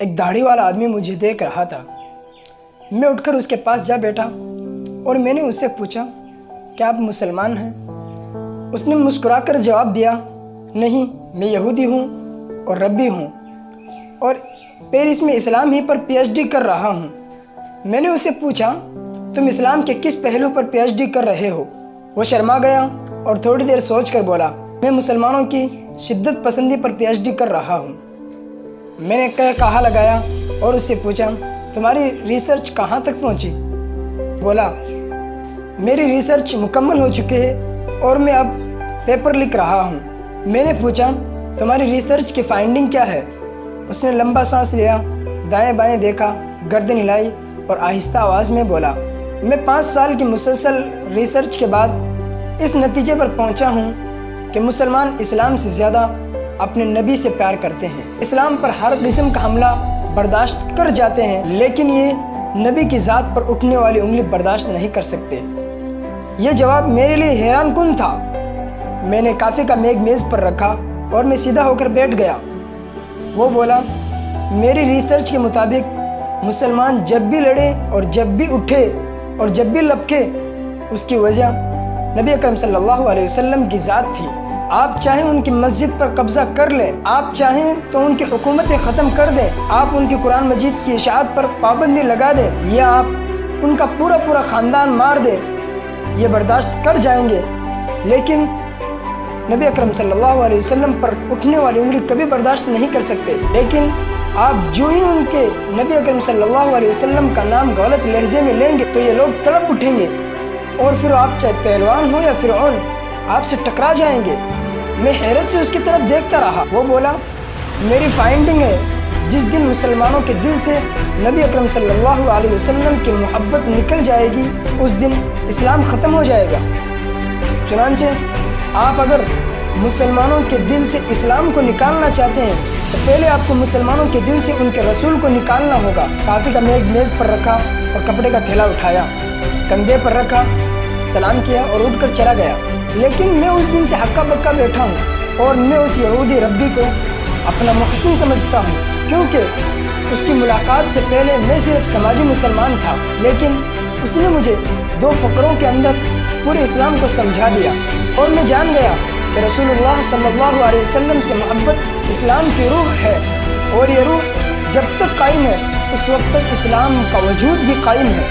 ایک داڑھی والا آدمی مجھے دیکھ رہا تھا۔ میں اٹھ کر اس کے پاس جا بیٹھا اور میں نے اس سے پوچھا، کیا آپ مسلمان ہیں؟ اس نے مسکرا کر جواب دیا، نہیں، میں یہودی ہوں اور ربی ہوں اور پیرس میں اسلام ہی پر پی ایچ ڈی کر رہا ہوں۔ میں نے اس سے پوچھا، تم اسلام کے کس پہلو پر پی ایچ ڈی کر رہے ہو؟ وہ شرما گیا اور تھوڑی دیر سوچ کر بولا، میں مسلمانوں کی شدت پسندی پر پی ایچ ڈی کر رہا ہوں۔ میں نے کہا لگایا اور اس سے پوچھا، تمہاری ریسرچ کہاں تک پہنچی؟ بولا، میری ریسرچ مکمل ہو چکی ہے اور میں اب پیپر لکھ رہا ہوں۔ میں نے پوچھا، تمہاری ریسرچ کی فائنڈنگ کیا ہے؟ اس نے لمبا سانس لیا، دائیں بائیں دیکھا، گردن ہلائی اور آہستہ آواز میں بولا، میں 5 سال کی مسلسل ریسرچ کے بعد اس نتیجے پر پہنچا ہوں کہ مسلمان اسلام سے زیادہ اپنے نبی سے پیار کرتے ہیں۔ اسلام پر ہر قسم کا حملہ برداشت کر جاتے ہیں، لیکن یہ نبی کی ذات پر اٹھنے والی انگلی برداشت نہیں کر سکتے۔ یہ جواب میرے لیے حیران کن تھا۔ میں نے کافی کا میز پر رکھا اور میں سیدھا ہو کر بیٹھ گیا۔ وہ بولا، میری ریسرچ کے مطابق مسلمان جب بھی لڑے اور جب بھی اٹھے اور جب بھی لپکے، اس کی وجہ نبی اکرم صلی اللہ علیہ وسلم کی ذات تھی۔ آپ چاہیں ان کی مسجد پر قبضہ کر لیں، آپ چاہیں تو ان کی حکومتیں ختم کر دیں، آپ ان کی قرآن مجید کی اشاعت پر پابندی لگا دیں یا آپ ان کا پورا خاندان مار دیں، یہ برداشت کر جائیں گے، لیکن نبی اکرم صلی اللہ علیہ وسلم پر اٹھنے والی انگلی کبھی برداشت نہیں کر سکتے۔ لیکن آپ جو ہی ان کے نبی اکرم صلی اللہ علیہ وسلم کا نام غلط لہجے میں لیں گے تو یہ لوگ تڑپ اٹھیں گے اور پھر آپ چاہے پہلوان ہو یا فرعون، آپ سے ٹکرا جائیں گے۔ میں حیرت سے اس کی طرف دیکھتا رہا۔ وہ بولا، میری فائنڈنگ ہے، جس دن مسلمانوں کے دل سے نبی اکرم صلی اللہ علیہ وسلم کی محبت نکل جائے گی، اس دن اسلام ختم ہو جائے گا۔ چنانچہ آپ اگر مسلمانوں کے دل سے اسلام کو نکالنا چاہتے ہیں تو پہلے آپ کو مسلمانوں کے دل سے ان کے رسول کو نکالنا ہوگا۔ کافی کا میز پر رکھا اور کپڑے کا تھیلا اٹھایا، کندھے پر رکھا، سلام کیا اور اٹھ کر چلا گیا۔ لیکن میں اس دن سے ہکا بکا بیٹھا ہوں اور میں اس یہودی ربی کو اپنا محسن سمجھتا ہوں، کیونکہ اس کی ملاقات سے پہلے میں صرف سماجی مسلمان تھا، لیکن اس نے مجھے 2 فقروں کے اندر پورے اسلام کو سمجھا دیا اور میں جان گیا کہ رسول اللہ صلی اللہ علیہ وسلم سے محبت اسلام کی روح ہے، اور یہ روح جب تک قائم ہے اس وقت تک اسلام کا وجود بھی قائم ہے۔